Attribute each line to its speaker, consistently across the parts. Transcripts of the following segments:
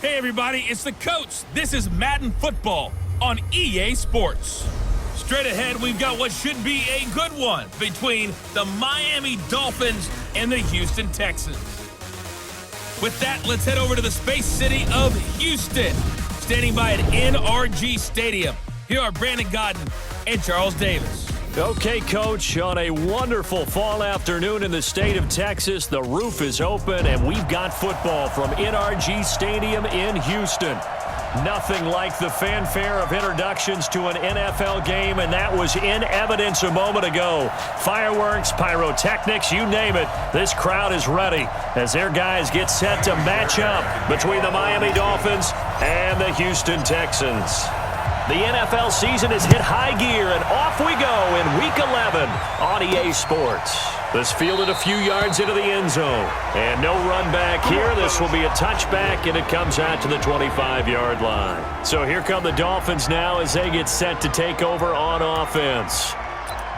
Speaker 1: Hey everybody, it's the coach. This is Madden Football on EA Sports. Straight ahead, we've got what should be a good one between the Miami Dolphins and the Houston Texans. With that, let's head over to the space city of Houston. Standing by at NRG Stadium, here are Brandon Godden and Charles Davis.
Speaker 2: Okay, Coach, on a wonderful fall afternoon in the state of Texas, the roof is open, and we've got football from NRG Stadium in Houston. Nothing like the fanfare of introductions to an NFL game, and that was in evidence a moment ago. Fireworks, pyrotechnics, you name it. This crowd is ready as their guys get set to match up between the Miami Dolphins and the Houston Texans. The NFL season has hit high gear, and off we go in Week 11 on EA Sports. This fielded a few yards into the end zone, and no run back here. This will be a touchback, and it comes out to the 25-yard line. So here come the Dolphins now as they get set to take over on offense.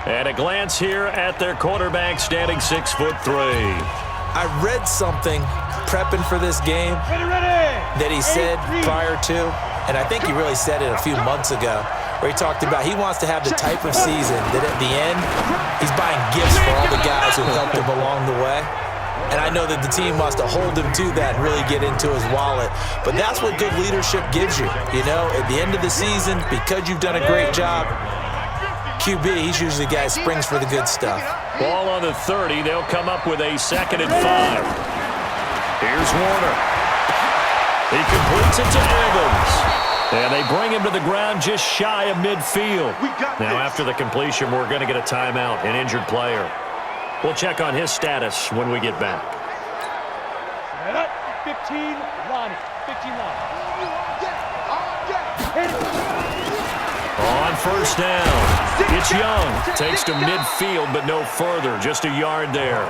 Speaker 2: And a glance here at their quarterback, standing 6'3".
Speaker 3: I read something prepping for this game that he said prior to, and I think he really said it a few months ago, where he talked about he wants to have the type of season that at the end, he's buying gifts for all the guys who helped him along the way. And I know that the team wants to hold him to that and really get into his wallet. But that's what good leadership gives you. You know, at the end of the season, because you've done a great job, QB, he's usually the guy who springs for the good stuff.
Speaker 2: Ball on the 30. They'll come up with a 2nd and 5. Here's Warner. He completes it to Evans. And they bring him to the ground just shy of midfield. Now, after the completion, we're going to get a timeout, an injured player. We'll check on his status when we get back.
Speaker 4: 15, Lonnie. 15, Lonnie.
Speaker 2: On first down, it's Young. Takes to midfield, but no further. Just a yard there.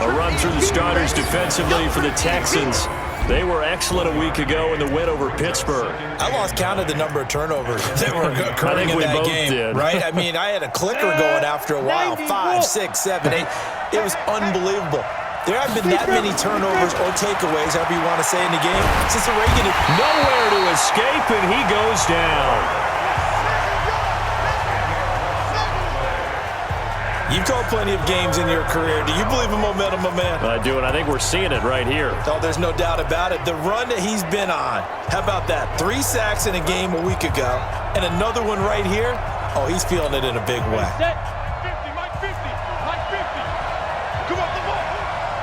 Speaker 2: A run through the starters defensively for the Texans. They were excellent a week ago in the win over Pittsburgh.
Speaker 3: I lost count of the number of turnovers that were occurring in that game.
Speaker 2: Did.
Speaker 3: Right? I mean, I had a clicker going after a while. 5, 6, 7, 8. It was unbelievable. There haven't been that many turnovers or takeaways, however you want to say, in the game since the regular.
Speaker 2: Nowhere to escape, and he goes down.
Speaker 3: You've called plenty of games in your career. Do you believe in momentum, my man?
Speaker 2: I do, and I think we're seeing it right here.
Speaker 3: Oh, there's no doubt about it. The run that he's been on, how about that? 3 sacks in a game a week ago, and another one right here. Oh, he's feeling it in a big way.
Speaker 4: 50, Mike 50, Mike 50. Come on, come on.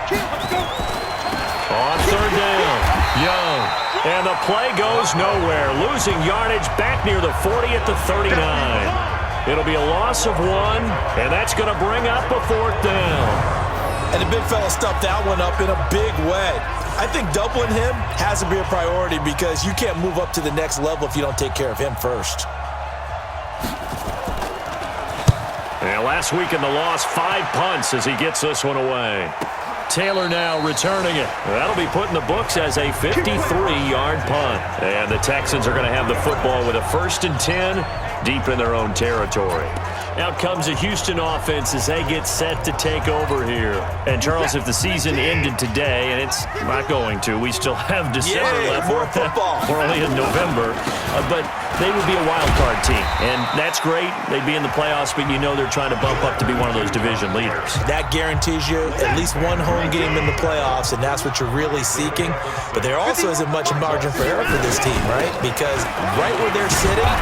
Speaker 4: Let's go.
Speaker 2: On third down, Young. And the play goes nowhere. Losing yardage back near the 40 at the 39. It'll be a loss of 1, and that's going to bring up a 4th down.
Speaker 3: And the big fella stuffed that one up in a big way. I think doubling him has to be a priority because you can't move up to the next level if you don't take care of him first.
Speaker 2: And last week in the loss, 5 punts as he gets this one away. Taylor now returning it. That'll be put in the books as a 53-yard punt. And the Texans are going to have the football with a 1st and 10 deep in their own territory. Out comes the Houston offense as they get set to take over here. And, Charles, if the season ended today, and it's not going to, we still have December left.
Speaker 3: More football.
Speaker 2: We're only in November. But they would be a wild card team. And that's great. They'd be in the playoffs, but you know they're trying to bump up to be one of those division leaders.
Speaker 3: That guarantees you at least one home game in the playoffs, and that's what you're really seeking. But there also isn't much margin for error for this team, right? Because right where they're sitting,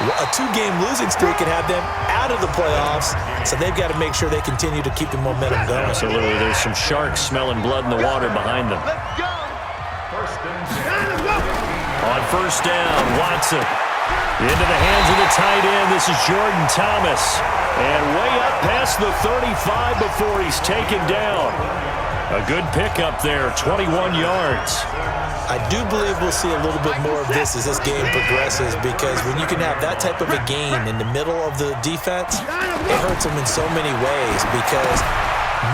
Speaker 3: a 2-game losing streak can have them out of the playoffs, so they've got to make sure they continue to keep the momentum going.
Speaker 2: Absolutely. There's some sharks smelling blood in the water behind them. On first down, Watson. Into the hands of the tight end. This is Jordan Thomas. And way up past the 35 before he's taken down. A good pickup there, 21 yards.
Speaker 3: I do believe we'll see a little bit more of this as this game progresses because when you can have that type of a gain in the middle of the defense, it hurts them in so many ways because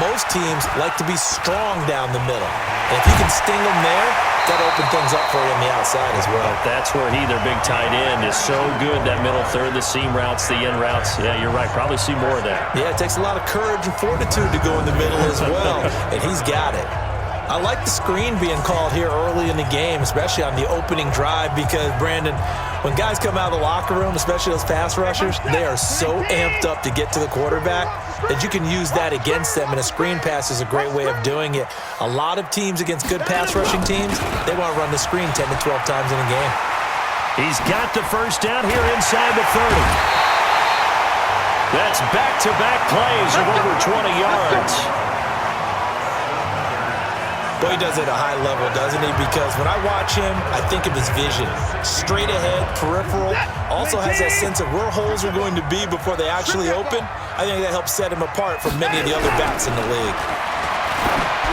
Speaker 3: most teams like to be strong down the middle. And if you can sting them there, that'll open things up for you on the outside as well.
Speaker 2: That's where their big tight end, is so good, that middle third, the seam routes, the in routes. Yeah, you're right. Probably see more of that.
Speaker 3: Yeah, it takes a lot of courage and fortitude to go in the middle as well, and he's got it. I like the screen being called here early in the game, especially on the opening drive, because, Brandon, when guys come out of the locker room, especially those pass rushers, they are so amped up to get to the quarterback that you can use that against them, and a screen pass is a great way of doing it. A lot of teams against good pass rushing teams, they want to run the screen 10 to 12 times in a game.
Speaker 2: He's got the first down here inside the 30. That's back-to-back plays of over 20 yards.
Speaker 3: Boy, he does it at a high level, doesn't he? Because when I watch him, I think of his vision. Straight ahead, peripheral. Also has that sense of where holes are going to be before they actually open. I think that helps set him apart from many of the other backs in the league.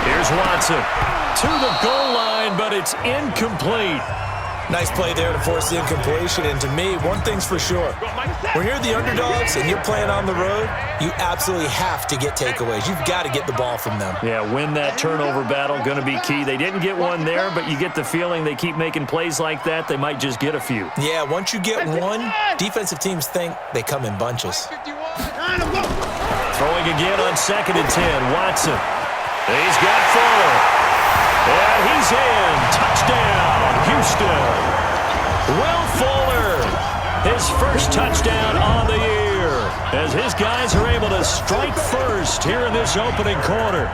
Speaker 2: Here's Watson to the goal line, but it's incomplete.
Speaker 3: Nice play there to force the incompletion. And to me, one thing's for sure. When you're the underdogs and you're playing on the road, you absolutely have to get takeaways. You've got to get the ball from them.
Speaker 2: Yeah, win that turnover battle, going to be key. They didn't get one there, but you get the feeling they keep making plays like that, they might just get a few.
Speaker 3: Yeah, once you get one, defensive teams think they come in bunches.
Speaker 2: Throwing again on 2nd and 10, Watson. He's got 4. And he's in. Touchdown, Houston. Will Fuller, his first touchdown on the year, as his guys are able to strike first here in this opening quarter.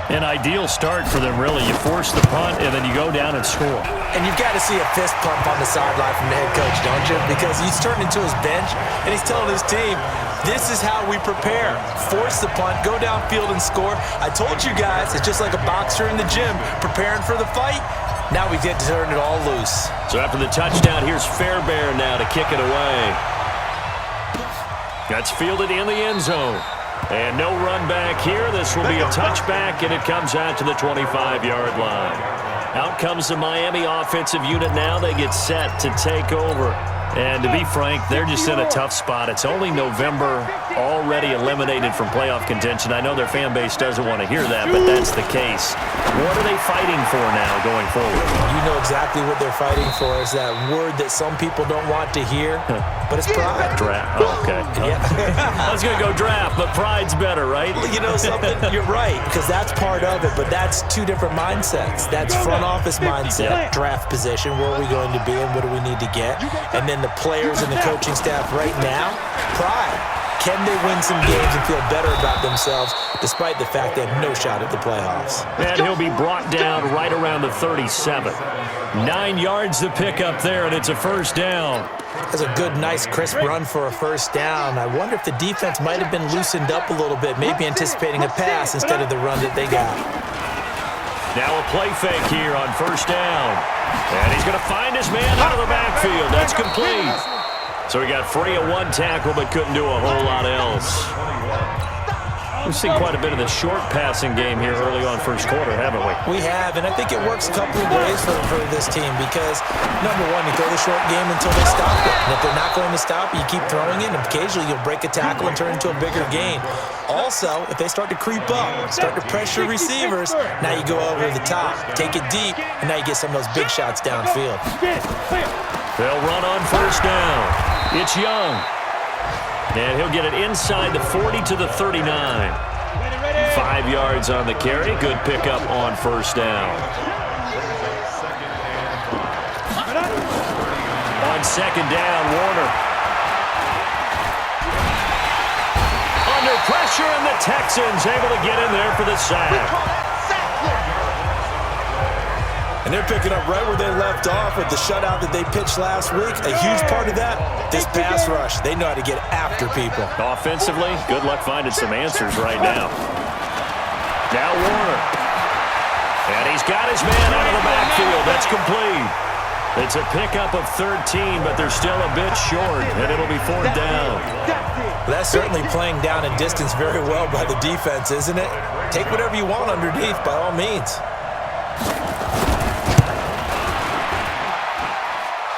Speaker 2: An ideal start for them, really. You force the punt, and then you go down and score.
Speaker 3: And you've got to see a fist pump on the sideline from the head coach, don't you? Because he's turned into his bench, and he's telling his team, this is how we prepare. Force the punt, go downfield and score. I told you guys, it's just like a boxer in the gym preparing for the fight. Now we get to turn it all loose.
Speaker 2: So after the touchdown, here's Fairbairn now to kick it away. That's fielded in the end zone. And no run back here. This will be a touchback, and it comes out to the 25-yard line. Out comes the Miami offensive unit now. They get set to take over. And to be frank, they're just in a tough spot. It's only November, already eliminated from playoff contention. I know their fan base doesn't want to hear that, but that's the case. What are they fighting for now going forward?
Speaker 3: You know exactly what they're fighting for. Is that word that some people don't want to hear, but it's pride.
Speaker 2: Draft. Oh, okay.
Speaker 3: Yeah.
Speaker 2: I was going to go draft, but pride's better, right?
Speaker 3: You know something? You're right, because that's part of it, but that's two different mindsets. That's front office mindset, draft position, where are we going to be and what do we need to get? And then the players and the coaching staff right now, pride. Can they win some games and feel better about themselves despite the fact they have no shot at the playoffs?
Speaker 2: And he'll be brought down right around the 37. 9 yards to pick up there, and it's a first down.
Speaker 3: That's a good, nice, crisp run for a first down. I wonder if the defense might have been loosened up a little bit, maybe anticipating a pass instead of the run that they got.
Speaker 2: Now a play fake here on first down. And he's going to find his man out of the backfield. That's complete. So he got free of one tackle but couldn't do a whole lot else. We've seen quite a bit of the short passing game here early on first quarter, haven't we?
Speaker 3: We have, and I think it works a couple of ways for this team because, number one, you throw the short game until they stop it. And if they're not going to stop it, you keep throwing it, and occasionally you'll break a tackle and turn it into a bigger gain. Also, if they start to creep up, start to pressure receivers, now you go over the top, take it deep, and now you get some of those big shots downfield.
Speaker 2: They'll run on first down. It's Young. And he'll get it inside the 40 to the 39. 5 yards on the carry. Good pickup on first down. On second down, Warner. Under pressure, and the Texans able to get in there for the sack.
Speaker 3: And they're picking up right where they left off with the shutout that they pitched last week. A huge part of that, this pass rush. They know how to get after people.
Speaker 2: Offensively, good luck finding some answers right now. Now Warner. And he's got his man out of the backfield. That's complete. It's a pickup of 13, but they're still a bit short, and it'll be fourth down.
Speaker 3: Well, that's certainly playing down in distance very well by the defense, isn't it? Take whatever you want underneath, by all means.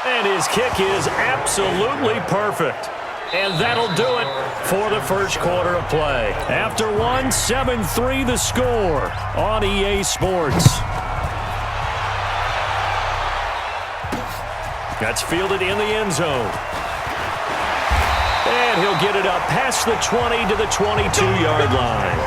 Speaker 2: And his kick is absolutely perfect. And that'll do it for the first quarter of play. After one, 7-3 the score on EA Sports. That's fielded in the end zone. And he'll get it up past the 20 to the 22-yard line.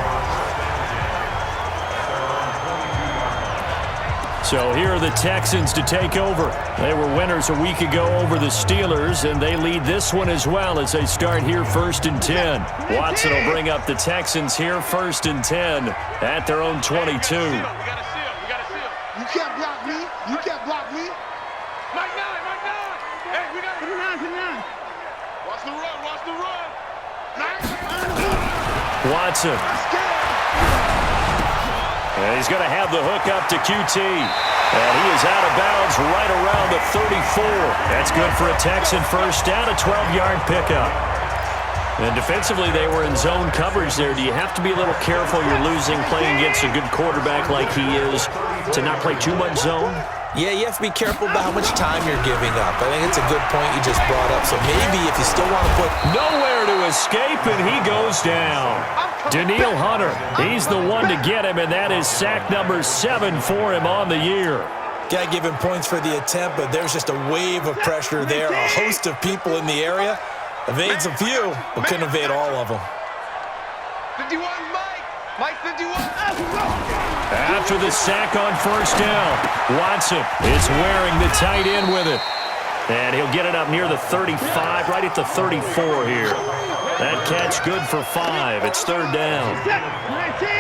Speaker 2: So here are the Texans to take over. They were winners a week ago over the Steelers, and they lead this one as well as they start here 1st and 10. Watson will bring up the Texans here 1st and 10 at their own 22.
Speaker 4: We got to seal. You can't block me. You can't block me. Mike 9. Hey, we got to 9. Watch the run.
Speaker 2: Watson. And he's going to have the hook up to QT. And he is out of bounds right around the 34. That's good for a Texan first down, a 12-yard pickup. And defensively, they were in zone coverage there. Do you have to be a little careful you're losing playing against a good quarterback like he is to not play too much zone?
Speaker 3: Yeah, you have to be careful about how much time you're giving up. I think it's a good point you just brought up. So maybe if you still want to put...
Speaker 2: Nowhere to escape, and he goes down. Daniil Hunter, he's the one to get him, and that is sack number 7 for him on the year.
Speaker 3: Got to give him points for the attempt, but there's just a wave of pressure there. A host of people in the area. Evades a few, but couldn't evade all of them.
Speaker 4: 51, Mike 51.
Speaker 2: After the sack on first down, Watson is wearing the tight end with it. And he'll get it up near the 35, right at the 34 here. That catch good for 5. It's 3rd down.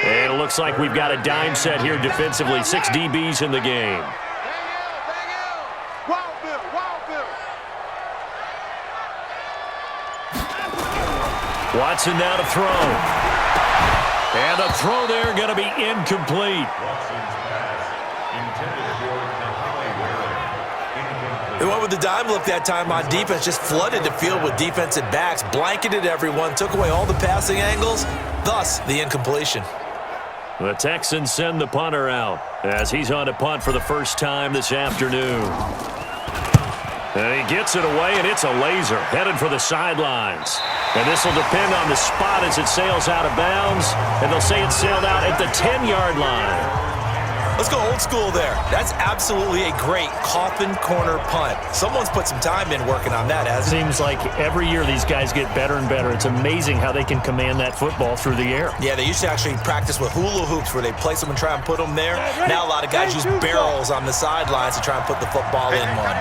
Speaker 2: And it looks like we've got a dime set here defensively. 6 DBs in the game. Watson now to throw. And a throw there going to be incomplete.
Speaker 3: They went with the dime look that time on defense, just flooded the field with defensive backs, blanketed everyone, took away all the passing angles, thus the incompletion.
Speaker 2: The Texans send the punter out as he's on to punt for the first time this afternoon. And he gets it away, and it's a laser headed for the sidelines. And this will depend on the spot as it sails out of bounds, and they'll say it sailed out at the 10-yard line.
Speaker 3: Let's go old school there. That's absolutely a great coffin corner punt. Someone's put some time in working on that, hasn't it?
Speaker 2: Seems like every year these guys get better and better. It's amazing how they can command that football through the air.
Speaker 3: Yeah, they used to actually practice with hula hoops where they place them and try and put them there. Now a lot of guys use barrels on the sidelines to try and put the football in one.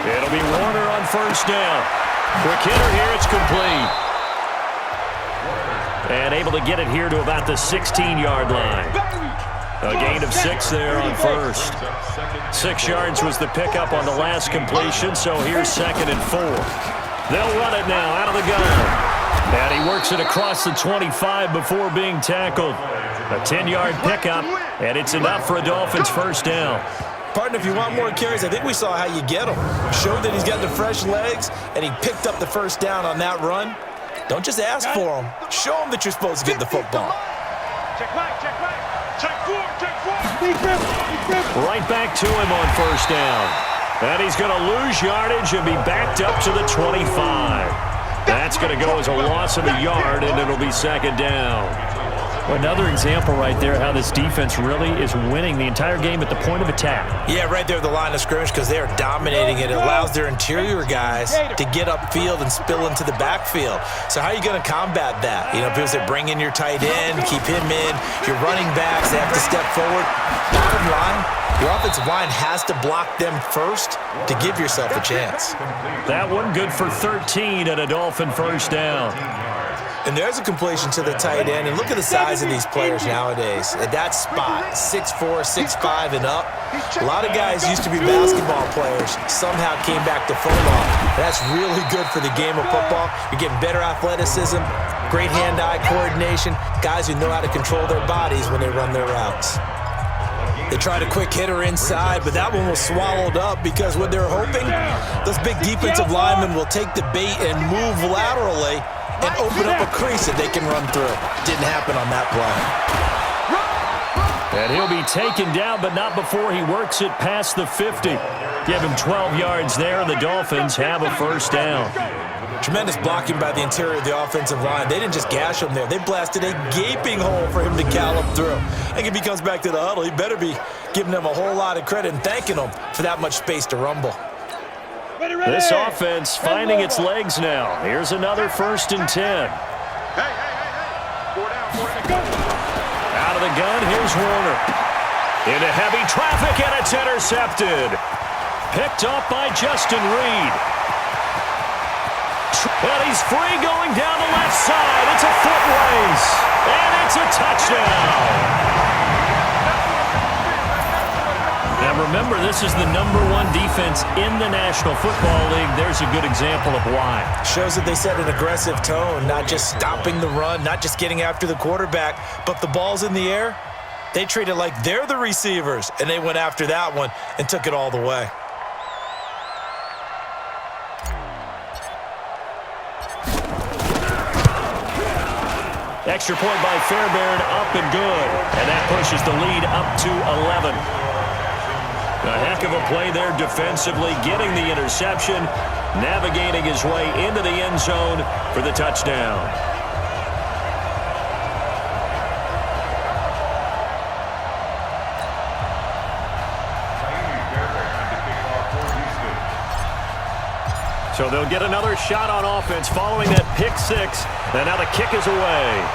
Speaker 2: It'll be Warner on first down. Quick hitter here, it's complete. And able to get it here to about the 16-yard line. A gain of 6 there on first. 6 yards was the pickup on the last completion, so here's 2nd and 4. They'll run it now out of the gun. And he works it across the 25 before being tackled. A 10-yard pickup, and it's enough for a Dolphins first down.
Speaker 3: Partner, if you want more carries, I think we saw how you get them. Showed that he's got the fresh legs, and he picked up the first down on that run. Don't just ask for them. Show them that you're supposed to get the football.
Speaker 4: Check right. Check 4.
Speaker 2: Right back to him on first down. And he's going to lose yardage and be backed up to the 25. That's going to go as a loss of a yard, and it'll be 2nd down. Well, another example right there how this defense really is winning the entire game at the point of attack.
Speaker 3: Yeah, right there at the line of scrimmage because they are dominating it. It allows their interior guys to get upfield and spill into the backfield. So how are you going to combat that? You know, people say bring in your tight end, keep him in. Your running backs, they have to step forward. Bottom line, your offensive line has to block them first to give yourself a chance.
Speaker 2: That one good for 13 and a Dolphin first down.
Speaker 3: And there's a completion to the tight end. And look at the size of these players nowadays. At that spot, 6'4", 6'5", and up. A lot of guys used to be basketball players. Somehow came back to football. That's really good for the game of football. You're getting better athleticism, great hand-eye coordination, guys who know how to control their bodies when they run their routes. They tried a quick hitter inside, but that one was swallowed up because what they're hoping, those big defensive linemen will take the bait and move laterally and open up a crease that they can run through. Didn't happen on that play.
Speaker 2: And he'll be taken down, but not before he works it past the 50. Give him 12 yards there, and the Dolphins have a first down.
Speaker 3: Tremendous blocking by the interior of the offensive line. They didn't just gash him there. They blasted a gaping hole for him to gallop through. I think if he comes back to the huddle, he better be giving them a whole lot of credit and thanking them for that much space to rumble.
Speaker 2: This offense finding its legs now. Here's another 1st and 10.
Speaker 4: Hey. 4 down.
Speaker 2: Out Out of the gun, here's Warner. Into heavy traffic, and it's intercepted. Picked up by Justin Reed. And he's free going down the left side. It's a foot race. And it's a touchdown. Now remember, this is the #1 defense in the National Football League. There's a good example of why.
Speaker 3: Shows that they set an aggressive tone, not just stopping the run, not just getting after the quarterback, but the ball's in the air. They treat it like they're the receivers, and they went after that one and took it all the way.
Speaker 2: Extra point by Fairbairn, up and good. And that pushes the lead up to 11. A heck of a play there defensively, getting the interception, navigating his way into the end zone for the touchdown. So they'll get another shot on offense following that pick six. And now the kick is away.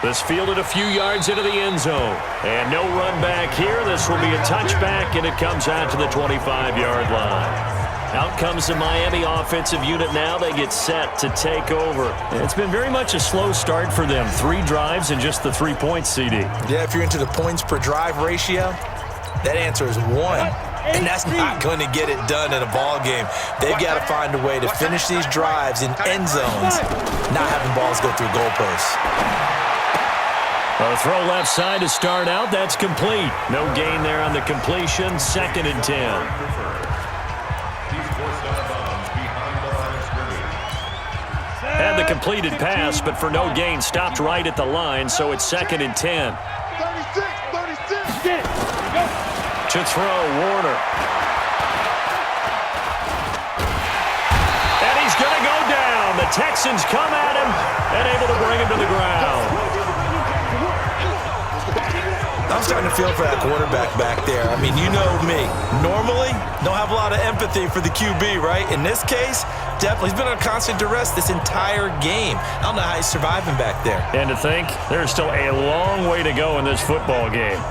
Speaker 2: This fielded a few yards into the end zone. And no run back here. This will be a touchback, and it comes out to the 25-yard line. Out comes the Miami offensive unit now. They get set to take over. It's been very much a slow start for them. 3 drives and just the 3 points, CD.
Speaker 3: Yeah, if you're into the points per drive ratio, that answer is 1. And that's not going to get it done in a ball game. They've got to find a way to finish these drives in end zones, not having balls go through goalposts.
Speaker 2: A throw left side to start out. That's complete. No gain there on the completion. 2nd and 10. Had the completed pass, but for no gain, stopped right at the line, so it's 2nd and 10.
Speaker 4: 36.
Speaker 2: To throw, Warner. And he's going to go down. The Texans come at him and able to bring him to the ground.
Speaker 3: I'm starting to feel for that quarterback back there. I mean, you know me. Normally, don't have a lot of empathy for the QB, right? In this case, definitely. He's been under constant duress this entire game. I don't know how he's surviving back there.
Speaker 2: And to think, there's still a long way to go in this football game.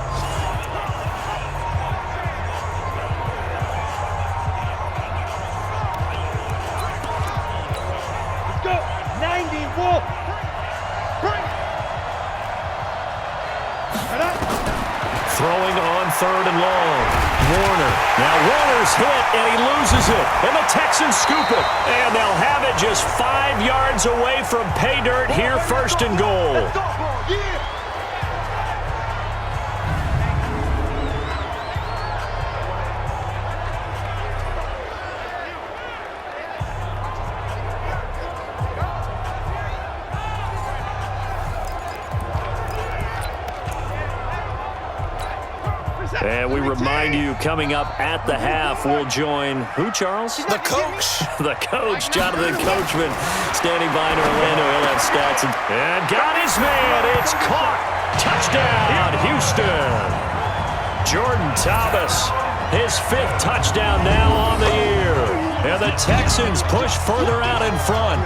Speaker 2: Throwing on 3rd and long. Warner. Now Warner's hit, and he loses it. And the Texans scoop it. And they'll have it just 5 yards away from pay dirt here, 1st and goal. And we remind you, coming up at the half, we'll join who, Charles?
Speaker 3: The coach.
Speaker 2: The coach, Jonathan Coachman, standing by in Orlando. He'll have stats. And got his man. It's caught. Touchdown, Houston. Jordan Thomas, his 5th touchdown now on the year. And the Texans push further out in front.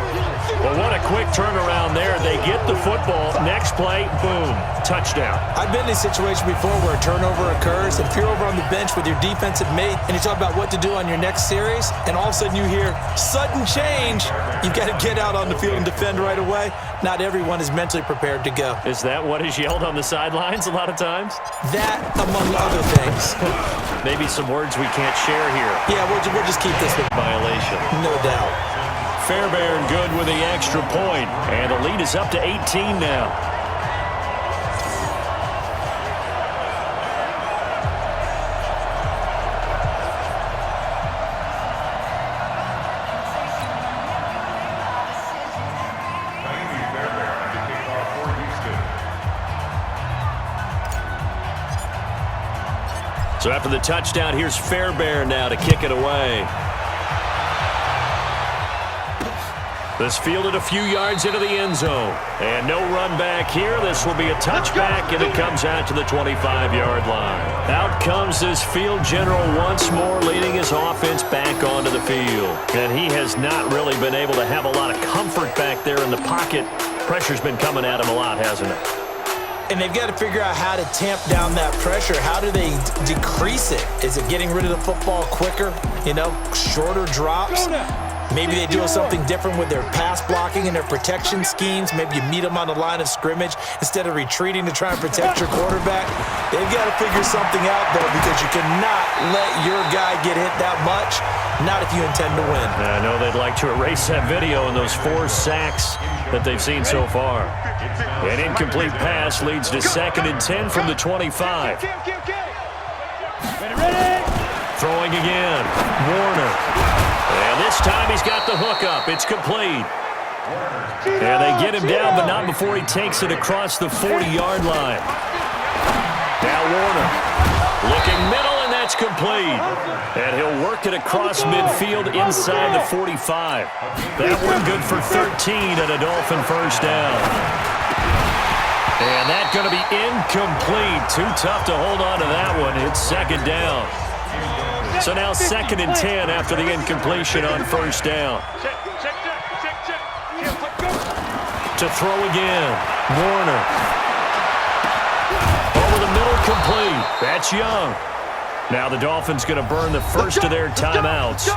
Speaker 2: Well, what a quick turnaround there. They get the football. Next play, boom, touchdown.
Speaker 3: I've been in a situation before where a turnover occurs, and if you're over on the bench with your defensive mate and you talk about what to do on your next series, and all of a sudden you hear sudden change, you've got to get out on the field and defend right away. Not everyone is mentally prepared to go.
Speaker 2: Is that what is yelled on the sidelines a lot of times?
Speaker 3: That, among other things.
Speaker 2: Maybe some words we can't share here.
Speaker 3: Yeah, we'll just keep this one.
Speaker 2: Violation.
Speaker 3: No doubt.
Speaker 2: Fairbairn good with the extra point, and the lead is up to 18 now. So after the touchdown, here's Fairbairn now to kick it away. This fielded a few yards into the end zone. And no run back here. This will be a touchback, and it comes out to the 25-yard line. Out comes this field general once more, leading his offense back onto the field. And he has not really been able to have a lot of comfort back there in the pocket. Pressure's been coming at him a lot, hasn't it?
Speaker 3: And they've got to figure out how to tamp down that pressure. How do they decrease it? Is it getting rid of the football quicker? Shorter drops? Maybe they do something different with their pass blocking and their protection schemes. Maybe you meet them on the line of scrimmage instead of retreating to try and protect your quarterback. They've got to figure something out, though, because you cannot let your guy get hit that much, not if you intend to win.
Speaker 2: I know they'd like to erase that video and those 4 sacks that they've seen so far. An incomplete pass leads to 2nd and 10 from the 25. Throwing again. Warner. And this time he's got the hook up. It's complete. And they get him down, but not before he takes it across the 40-yard line. Now Warner looking middle, and that's complete. And he'll work it across midfield inside the 45. That one good for 13 and a Dolphin first down. And that's going to be incomplete. Too tough to hold on to that one. It's 2nd down. So now 2nd and 10 after the incompletion on first down. To throw again. Warner. Over the middle, complete. That's Young. Now the Dolphins going to burn the first of their timeouts,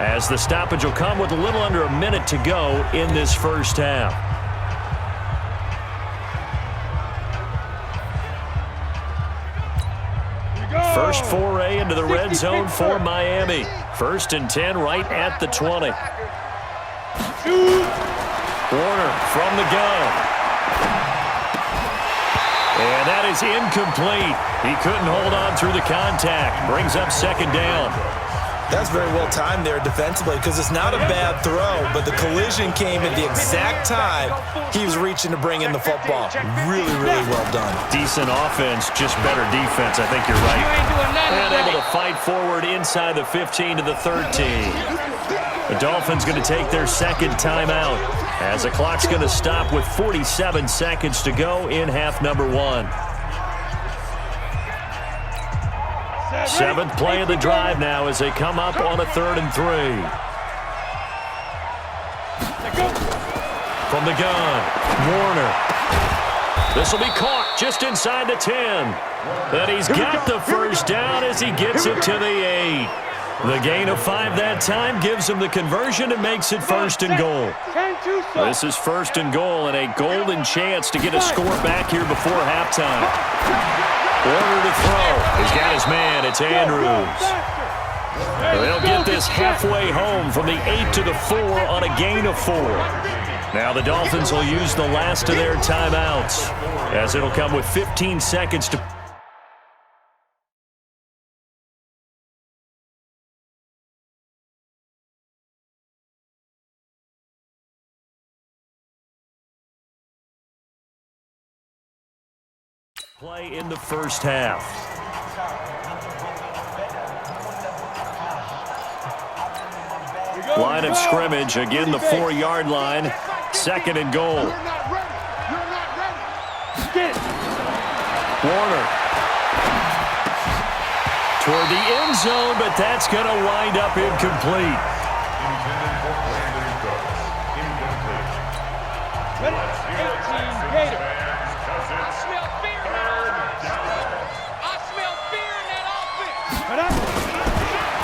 Speaker 2: as the stoppage will come with a little under a minute to go in this first half. First foray into the red zone for Miami. 1st and 10 right at the 20. Warner from the gun. And that is incomplete. He couldn't hold on through the contact. Brings up 2nd down.
Speaker 3: That's very well timed there defensively, because it's not a bad throw, but the collision came at the exact time he was reaching to bring in the football. Really, really well done.
Speaker 2: Decent offense, just better defense. I think you're right. And able to fight forward inside the 15 to the 13. The Dolphins going to take their 2nd timeout, as the clock's going to stop with 47 seconds to go in half number 1. 7th play of the drive now as they come up on a 3rd and 3. From the gun, Warner. This will be caught just inside the 10. And he's got the first down as he gets it to the 8. The gain of 5 that time gives him the conversion and makes it 1st and goal. This is 1st and goal and a golden chance to get a score back here before halftime. Warner to throw. He's got his man. It's Andrews. They'll get this halfway home from the 8 to the 4 on a gain of 4. Now the Dolphins will use the last of their timeouts, as it'll come with 15 seconds to play in the first half. Line of scrimmage, again the 4-yard line. 2nd and goal. Warner. Toward the end zone, but that's going to wind up incomplete.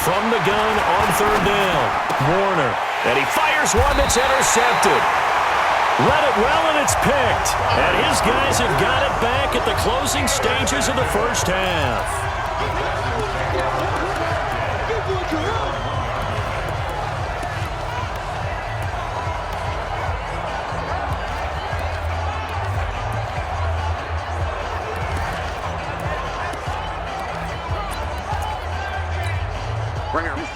Speaker 2: From the gun on 3rd down, Warner. And he fires one that's intercepted. Let it well, and it's picked. And his guys have got it back at the closing stages of the first half.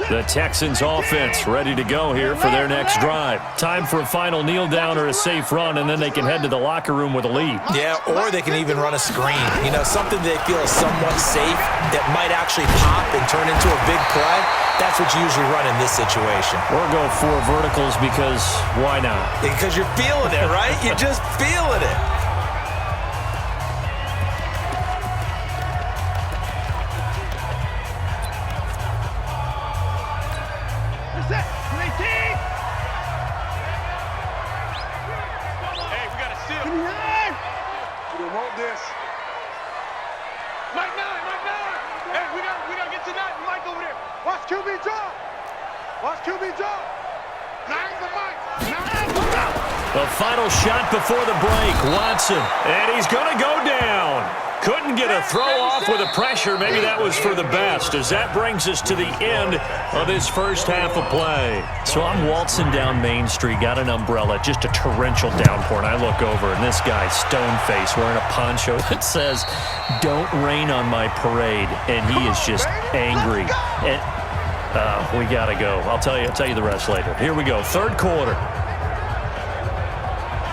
Speaker 2: The Texans offense ready to go here for their next drive. Time for a final kneel down or a safe run, and then they can head to the locker room with a lead.
Speaker 3: Yeah, or they can even run a screen. Something they feel is somewhat safe that might actually pop and turn into a big play. That's what you usually run in this situation.
Speaker 2: Or go 4 verticals, because why not?
Speaker 3: Because you're feeling it, right? You're just feeling it.
Speaker 4: Watch QB drop. Watch QB drop. Nine the mic.
Speaker 2: The final shot before the break. Watson. And he's going to go down. Couldn't get a throw off with the pressure. Maybe that was for the best, as that brings us to the end of this first half of play. So I'm waltzing down Main Street, got an umbrella, just a torrential downpour, and I look over, and this guy's stone-faced wearing a poncho that says, "Don't rain on my parade," and he is just angry. And we got to go. I'll tell you the rest later. Here we go, third quarter.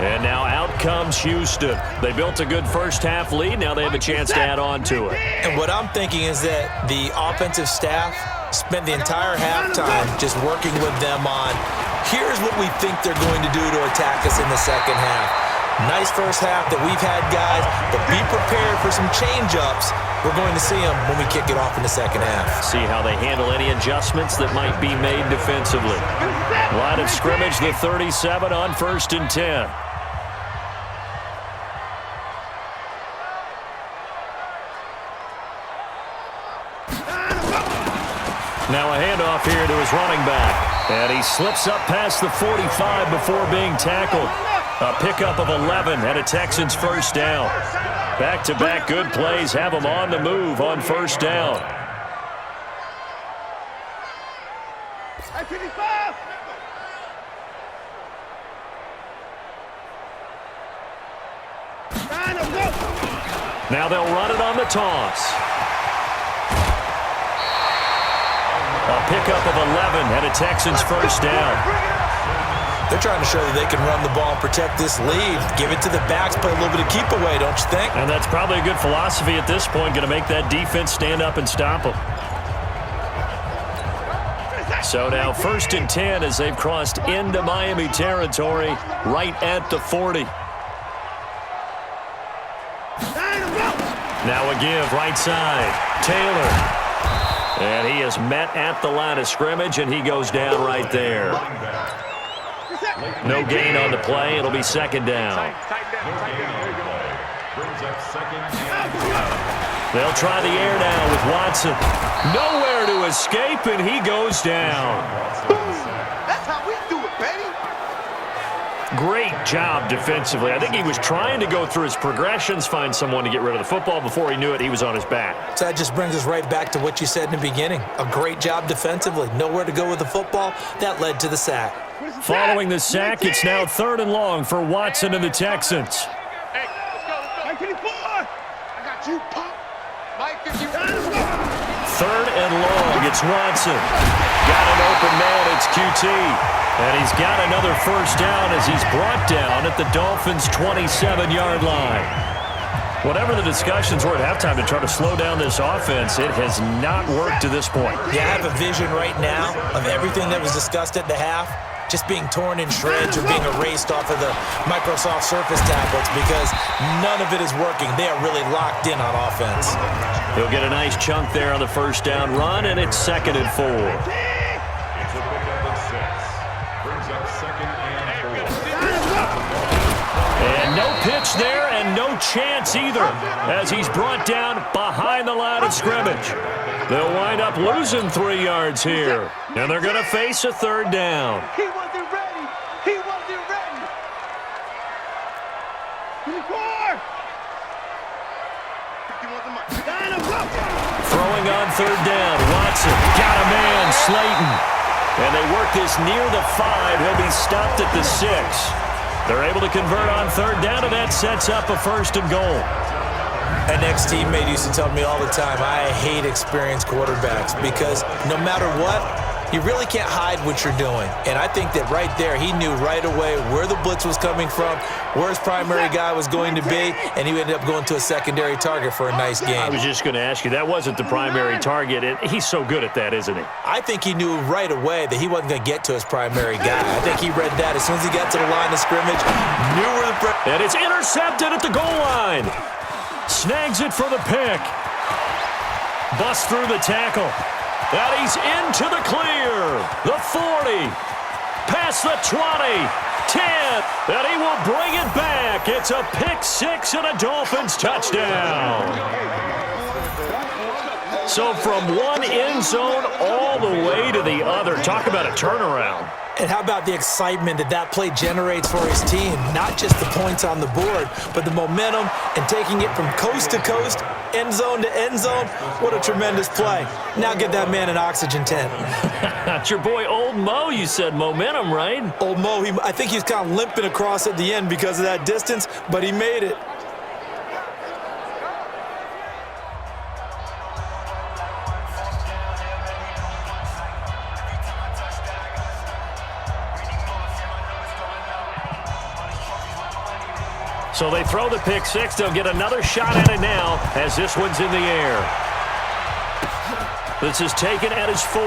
Speaker 2: And now out comes Houston. They built a good first-half lead. Now they have a chance to add on to it.
Speaker 3: And what I'm thinking is that the offensive staff spent the entire halftime just working with them on, here's what we think they're going to do to attack us in the second half. Nice first half that we've had, guys, but be prepared for some change-ups. We're going to see them when we kick it off in the second half.
Speaker 2: See how they handle any adjustments that might be made defensively. Line of scrimmage, the 37 on 1st and 10. Now a handoff here to his running back. And he slips up past the 45 before being tackled. A pickup of 11 and a Texans first down. Back-to-back good plays have them on the move on first down. Now they'll run it on the toss. A pickup of 11 and a Texans first down.
Speaker 3: They're trying to show that they can run the ball and protect this lead. Give it to the backs, play a little bit of keep away, don't you think?
Speaker 2: And that's probably a good philosophy at this point, going to make that defense stand up and stop them. So now 1st and 10 as they've crossed into Miami territory right at the 40. Now a give right side. Taylor. And he is met at the line of scrimmage, and he goes down right there. No gain on the play. It'll be second down. They'll try the air now with Watson. Nowhere to escape, and he goes down.
Speaker 4: That's how we do it, baby.
Speaker 2: Great job defensively. I think he was trying to go through his progressions, find someone to get rid of the football. Before he knew it, he was on his back.
Speaker 3: So that just brings us right back to what you said in the beginning. A great job defensively. Nowhere to go with the football. That led to the sack.
Speaker 2: Following the sack, it's now 3rd and long for Watson and the Texans.
Speaker 4: Hey, let's go. Mike 54. I got you, Pop. Mike 54.
Speaker 2: 3rd and long, it's Watson. Got an open man, it's QT. And he's got another first down as he's brought down at the Dolphins' 27-yard line. Whatever the discussions were at halftime to try to slow down this offense, it has not worked to this point.
Speaker 3: Yeah, I have a vision right now of everything that was discussed at the half just being torn in shreds or being erased off of the Microsoft Surface tablets because none of it is working. They are really locked in on offense.
Speaker 2: He'll get a nice chunk there on the first down run, and it's 2nd and 4. And no pitch there and no chance either as he's brought down behind the line of scrimmage. They'll wind up losing 3 yards here, and they're going to face a 3rd down.
Speaker 4: He wasn't ready. He wasn't ready. 54. 51 the mic.
Speaker 2: Throwing on 3rd down, Watson got a man, Slayton. And they work this near the 5. He'll be stopped at the 6. They're able to convert on 3rd down, and that sets up a 1st and goal.
Speaker 3: An ex-teammate used to tell me all the time, I hate experienced quarterbacks because no matter what, you really can't hide what you're doing. And I think that right there, he knew right away where the blitz was coming from, where his primary guy was going to be, and he ended up going to a secondary target for a nice game.
Speaker 2: I was just going to ask you, that wasn't the primary target. He's so good at that, isn't he?
Speaker 3: I think he knew right away that he wasn't going to get to his primary guy. I think he read that as soon as he got to the line of scrimmage, knew where the...
Speaker 2: And it's intercepted at the goal line. Snags it for the pick. Busts through the tackle. And he's into the clear. The 40. Past the 20. 10. And he will bring it back. It's a pick 6 and a Dolphins touchdown. So from one end zone all the way to the other. Talk about a turnaround.
Speaker 3: And how about the excitement that play generates for his team? Not just the points on the board, but the momentum and taking it from coast to coast, end zone to end zone. What a tremendous play. Now get that man an oxygen tent.
Speaker 2: That's your boy Old Mo, you said. Momentum, right?
Speaker 3: Old Mo, I think he was kind of limping across at the end because of that distance, but he made it.
Speaker 2: So they throw the pick six. They'll get another shot at it now as this one's in the air. This is taken at his 4.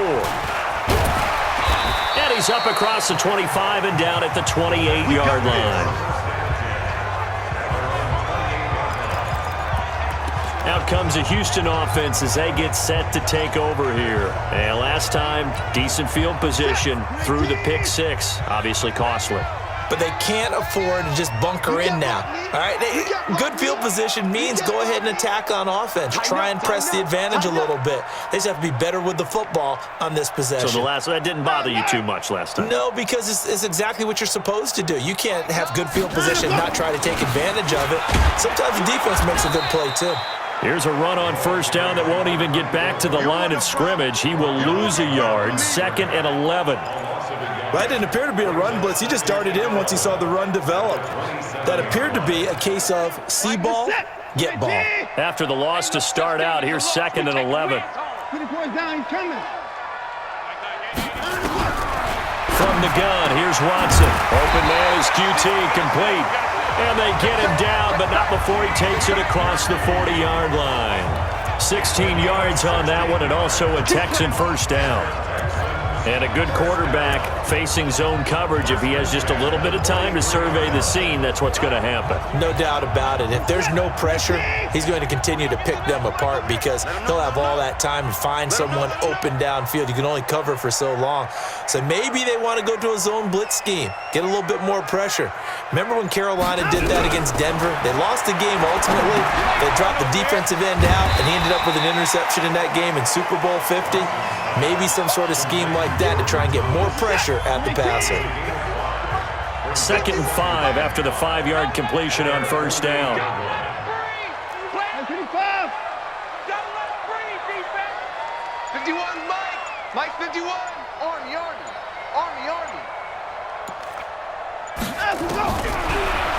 Speaker 2: And he's up across the 25 and down at the 28-yard line. Out comes the Houston offense as they get set to take over here. And last time, decent field position through the pick six. Obviously costly.
Speaker 3: But they can't afford to just bunker in now. All right, good field position means go ahead and attack on offense. Try and press the advantage a little bit. They just have to be better with the football on this possession.
Speaker 2: So that didn't bother you too much last time?
Speaker 3: No, because it's exactly what you're supposed to do. You can't have good field position and not try to take advantage of it. Sometimes the defense makes a good play too.
Speaker 2: Here's a run on first down that won't even get back to the line of scrimmage. He will lose a yard. 2nd and 11.
Speaker 3: Well, that didn't appear to be a run blitz. He just darted in once he saw the run develop. That appeared to be a case of see ball, get ball.
Speaker 2: After the loss to start out, here's 2nd and 11. From the gun, here's Watson. Open man is QT, complete. And they get him down, but not before he takes it across the 40-yard line. 16 yards on that one, and also a Texan first down. And a good quarterback facing zone coverage. If he has just a little bit of time to survey the scene, that's what's going to happen.
Speaker 3: No doubt about it. If there's no pressure, he's going to continue to pick them apart because he'll have all that time to find someone open downfield. You can only cover for so long. So maybe they want to go to a zone blitz scheme, get a little bit more pressure. Remember when Carolina did that against Denver? They lost the game ultimately. They dropped the defensive end out, and he ended up with an interception in that game in Super Bowl 50. Maybe some sort of scheme like that to try and get more pressure at the passer.
Speaker 2: 2nd and 5 after the 5-yard completion on first down.
Speaker 4: 51, Mike 51, Army.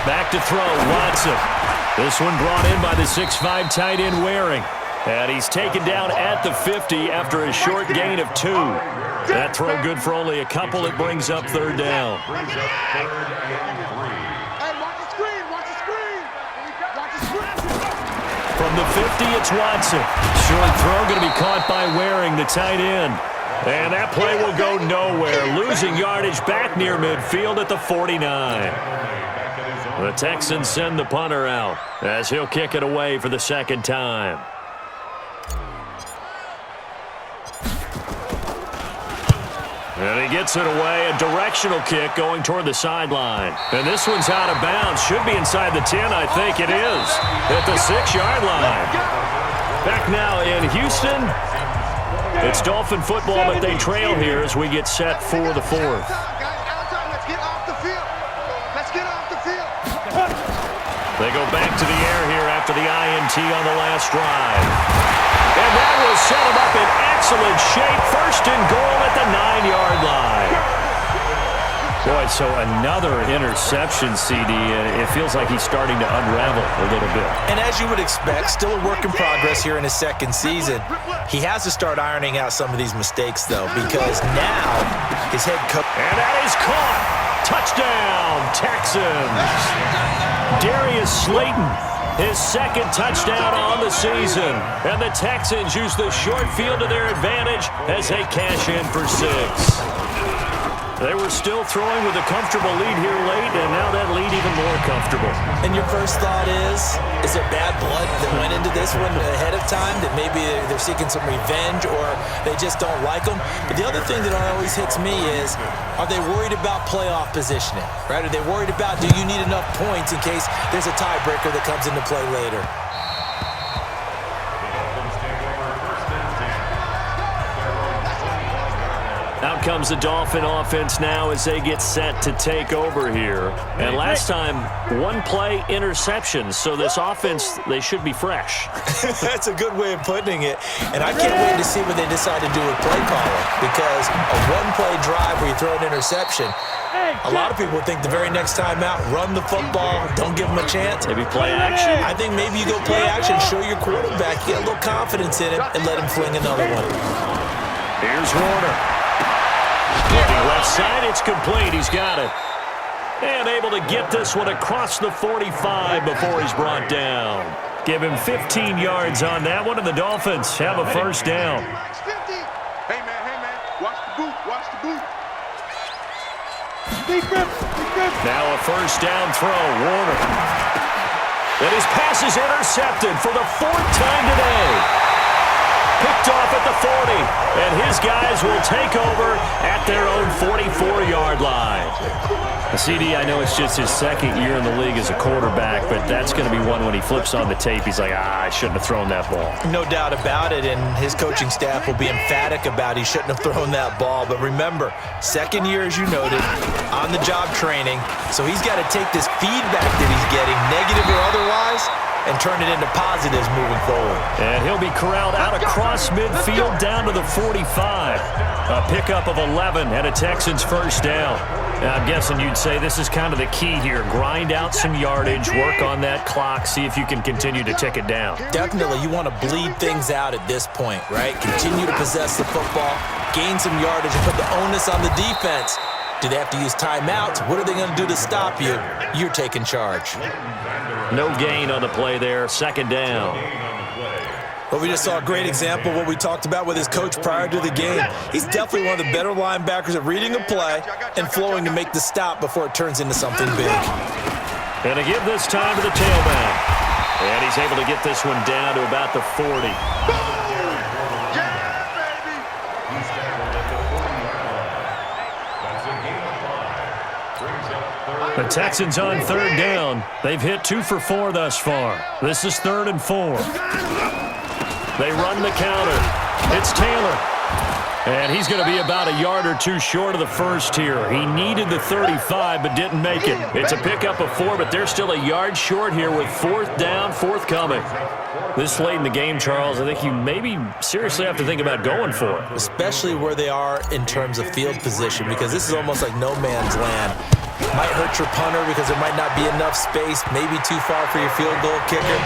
Speaker 2: Back to throw, Watson. This one brought in by the 6'5" tight end Waring. And he's taken down at the 50 after a short gain of 2. That throw good for only a couple. It brings up 3rd down.
Speaker 4: Hey, watch the screen.
Speaker 2: From the 50, it's Watson. Short throw going to be caught by Waring, the tight end. And that play will go nowhere. Losing yardage back near midfield at the 49. The Texans send the punter out as he'll kick it away for the 2nd time. And he gets it away, a directional kick going toward the sideline. And this one's out of bounds. Should be inside the 10, I think it is, at the 6-yard line. Back now in Houston. It's Dolphin football, but they trail here as we get set for the 4th.
Speaker 4: Let's get off the field.
Speaker 2: They go back to the air here after the INT on the last drive. And that will set him up in excellent shape. 1st and goal at the 9-yard line. Boy, so another interception, CD. It feels like he's starting to unravel a little bit.
Speaker 3: And as you would expect, still a work in progress here in his 2nd season. He has to start ironing out some of these mistakes, though, because now his head coach...
Speaker 2: And that is caught. Touchdown, Texans. Darius Slayton, his 2nd touchdown on the season. And the Texans use the short field to their advantage as they cash in for 6. They were still throwing with a comfortable lead here late, and now that lead even more comfortable.
Speaker 3: And your first thought is there bad blood that went into this one ahead of time, that maybe they're seeking some revenge or they just don't like them? But the other thing that always hits me is, are they worried about playoff positioning, right? Are they worried about, do you need enough points in case there's a tiebreaker that comes into play later?
Speaker 2: Out comes the Dolphin offense now as they get set to take over here. And last time, one play interception. So this offense, they should be fresh.
Speaker 3: That's a good way of putting it. And I can't wait to see what they decide to do with play calling, because a one-play drive where you throw an interception, a lot of people think the very next time out, run the football, don't give them a chance.
Speaker 2: Maybe play action.
Speaker 3: I think maybe you go play action, show your quarterback, you get a little confidence in him, and let him fling another one.
Speaker 2: Here's Warner. Looking left side, it's complete. He's got it. And able to get this one across the 45 before he's brought down. Give him 15 yards on that one, and the Dolphins have a first down.
Speaker 4: Hey, man, watch the boot, watch the boot.
Speaker 2: Now a first down throw, Warner. And his pass is intercepted for the 4th time today. Picked off at the 40, and his guys will take over at their own 44-yard line. CD, I know it's just his second year in the league as a quarterback, but that's going to be one when he flips on the tape, he's like, I shouldn't have thrown that ball.
Speaker 3: No doubt about it, and his coaching staff will be emphatic about he shouldn't have thrown that ball. But remember, second year, as you noted, on-the-job training, so he's got to take this feedback that he's getting, negative or otherwise, and turn it into positives moving forward.
Speaker 2: And he'll be corralled out across midfield down to the 45. A pickup of 11 and a Texans first down. Now, I'm guessing you'd say this is kind of the key here. Grind out some yardage, work on that clock, see if you can continue to tick it down.
Speaker 3: Definitely, you want to bleed things out at this point, right? Continue to possess the football, gain some yardage, and put the onus on the defense. Do they have to use timeouts? What are they going to do to stop you? You're taking charge.
Speaker 2: No gain on the play there. Second down.
Speaker 3: Well, we just saw a great example of what we talked about with his coach prior to the game. He's definitely one of the better linebackers at reading a play and flowing to make the stop before it turns into something big.
Speaker 2: And to give this time to the tailback. And he's able to get this one down to about the 40. The Texans on third down. They've hit 2 for 4 thus far. This is 3rd and 4. They run the counter. It's Taylor. And he's going to be about a yard or 2 short of the first here. He needed the 35 but didn't make it. It's a pickup of 4, but they're still a yard short here with 4th down, forthcoming. This late in the game, Charles, I think you maybe seriously have to think about going for it.
Speaker 3: Especially where they are in terms of field position, because this is almost like no man's land. Might hurt your punter because there might not be enough space, maybe too far for your field goal kicker.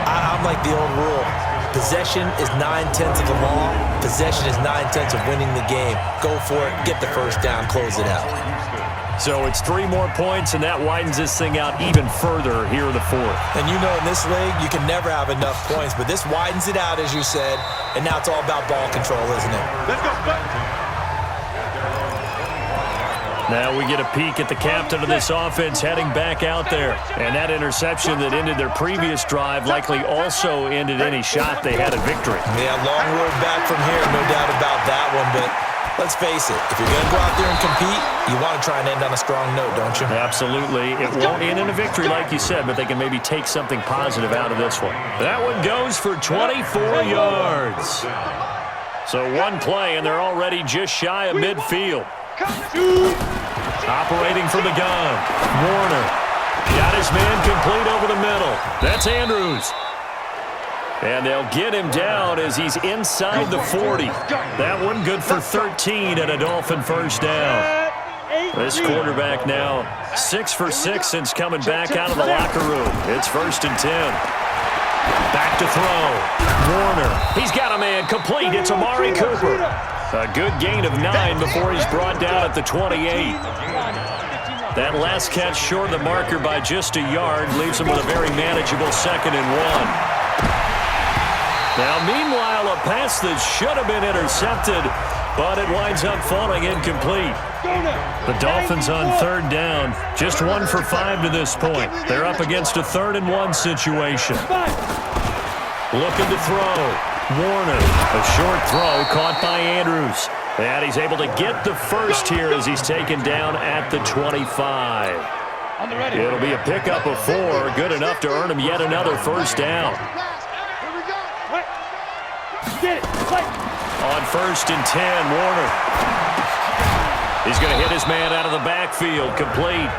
Speaker 3: I'm like the old rule. Possession is 9/10 of the law. Possession is 9/10 of winning the game. Go for it, get the first down, close it out.
Speaker 2: So it's 3 more points, and that widens this thing out even further here in the 4th.
Speaker 3: And you know in this league, you can never have enough points, but this widens it out, as you said, and now it's all about ball control, isn't it?
Speaker 4: Let's go.
Speaker 2: Now we get a peek at the captain of this offense heading back out there. And that interception that ended their previous drive likely also ended any shot they had at victory.
Speaker 3: Yeah, long road back from here, no doubt about that one. But let's face it, if you're going to go out there and compete, you want to try and end on a strong note, don't you?
Speaker 2: Absolutely. It won't end in a victory like you said, but they can maybe take something positive out of this one. That one goes for 24 yards. So one play, and they're already just shy of midfield. Operating from the gun, Warner got his man complete over the middle. That's Andrews. And they'll get him down as he's inside the 40. That one good for 13 and a Dolphin first down. This quarterback now 6 for 6 since coming back out of the locker room. It's 1st and 10. Back to throw. Warner. He's got a man complete. It's Amari Cooper. A good gain of 9 before he's brought down at the 28. That last catch short of the marker by just a yard leaves him with a very manageable 2nd and 1. Now, meanwhile, a pass that should have been intercepted, but it winds up falling incomplete. The Dolphins on 3rd down, just 1 for 5 to this point. They're up against a 3rd and 1 situation. Looking to throw. Warner, a short throw caught by Andrews. And he's able to get the first here as he's taken down at the 25. It'll be a pickup of 4, good enough to earn him yet another first down. On 1st and 10, Warner He's going to hit his man out of the backfield, complete.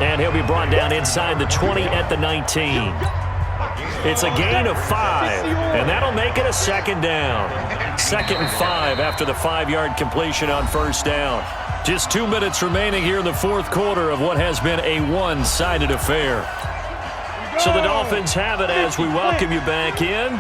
Speaker 2: And he'll be brought down inside the 20 at the 19. It's a gain of 5, and that'll make it a second down. 2nd and 5 after the 5-yard completion on first down. Just 2 minutes remaining here in the fourth quarter of what has been a one-sided affair. So the Dolphins have it as we welcome you back in.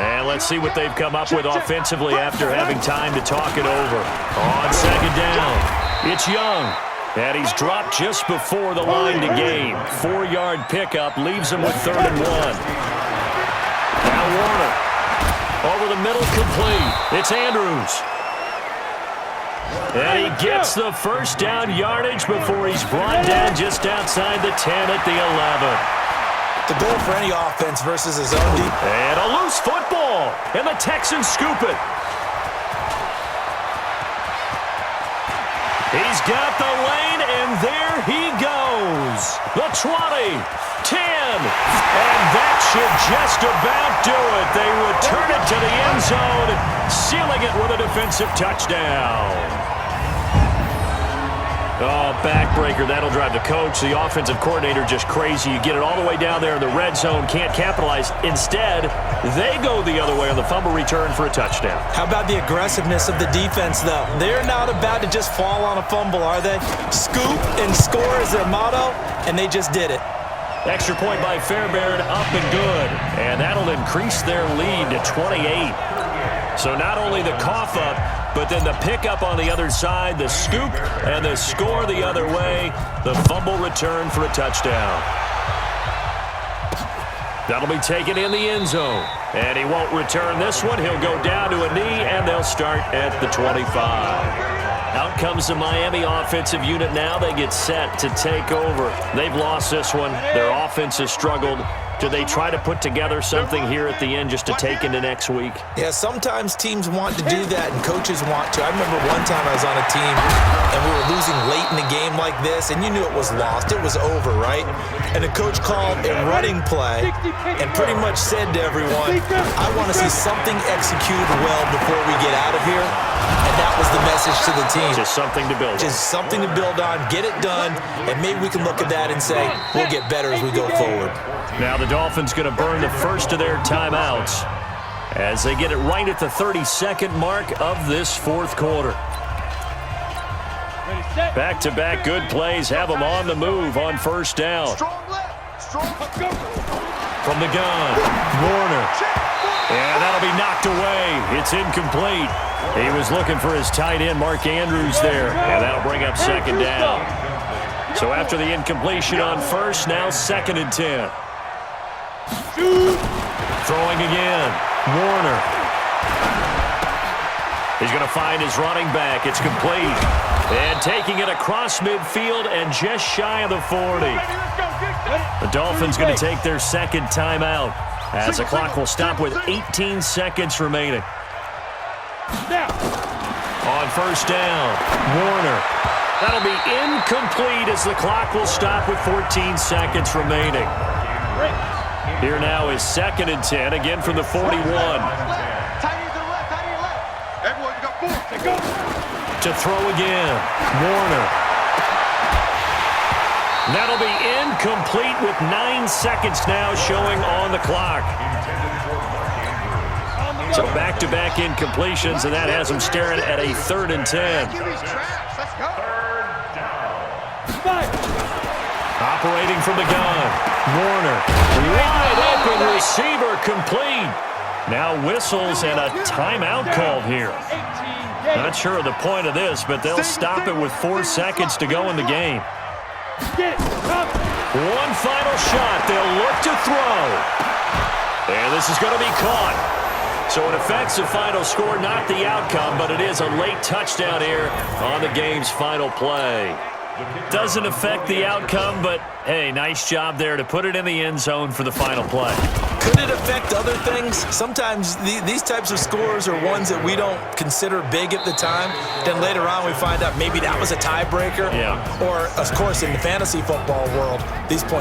Speaker 2: And let's see what they've come up with offensively after having time to talk it over. On second down, it's Young. And he's dropped just before the line to gain. 4-yard pickup leaves him with 3rd and 1. Now Warner. Over the middle, complete. It's Andrews. And he gets the first down yardage before he's brought down just outside the 10 at the 11.
Speaker 3: The goal for any offense versus his own deep.
Speaker 2: And a loose football. And the Texans scoop it. He's got the lane, and there he goes. The 20, 10, and that should just about do it. They return it to the end zone, sealing it with a defensive touchdown. Oh, backbreaker. That'll drive the coach, the offensive coordinator, just crazy. You get it all the way down there in the red zone, can't capitalize. Instead, they go the other way on the fumble return for a touchdown.
Speaker 3: How about the aggressiveness of the defense, though? They're not about to just fall on a fumble, are they? Scoop and score is their motto, and they just did it.
Speaker 2: Extra point by Fairbairn, up and good. And that'll increase their lead to 28. So not only the cough up, but then the pickup on the other side, the scoop, and the score the other way, the fumble return for a touchdown. That'll be taken in the end zone. And he won't return this one. He'll go down to a knee, and they'll start at the 25. Out comes the Miami offensive unit now. They get set to take over. They've lost this one. Their offense has struggled. Do they try to put together something here at the end just to take into next week?
Speaker 3: Yeah, sometimes teams want to do that and coaches want to. I remember one time I was on a team and we were losing late in the game like this, and you knew it was lost. It was over, right? And the coach called a running play and pretty much said to everyone, I want to see something executed well before we get out of here. And that was the message to the team.
Speaker 2: Just something to build on.
Speaker 3: Just something to build on, get it done, and maybe we can look at that and say, we'll get better as we go forward.
Speaker 2: Now the Dolphins going to burn the first of their timeouts as they get it right at the 32nd mark of this fourth quarter. Back-to-back good plays have them on the move on first down. From the gun, Warner. And that'll be knocked away. It's incomplete. He was looking for his tight end, Mark Andrews, there. And that'll bring up second down. So after the incompletion on first, now 2nd and 10. Throwing again. Warner. He's going to find his running back. It's complete. And taking it across midfield and just shy of the 40. The Dolphins going to take their second timeout as the clock will stop with 18 seconds remaining. On first down, Warner. That'll be incomplete as the clock will stop with 14 seconds remaining. Here now is 2nd and 10, again from the 41. To throw again, Warner. That'll be incomplete with 9 seconds now showing on the clock. So back-to-back incompletions, and that has them staring at a 3rd and 10. Operating from the gun, Warner. Wide open receiver, complete. Now whistles and a timeout called here. Not sure of the point of this, but they'll stop it with 4 seconds to go in the game. One final shot. They'll look to throw. And this is going to be caught. So it affects the final score, not the outcome, but it is a late touchdown here on the game's final play. Doesn't affect the outcome, but, hey, nice job there to put it in the end zone for the final play.
Speaker 3: Could it affect other things? Sometimes these types of scores are ones that we don't consider big at the time. Then later on we find out maybe that was a tiebreaker.
Speaker 2: Yeah.
Speaker 3: Or, of course, in the fantasy football world, these points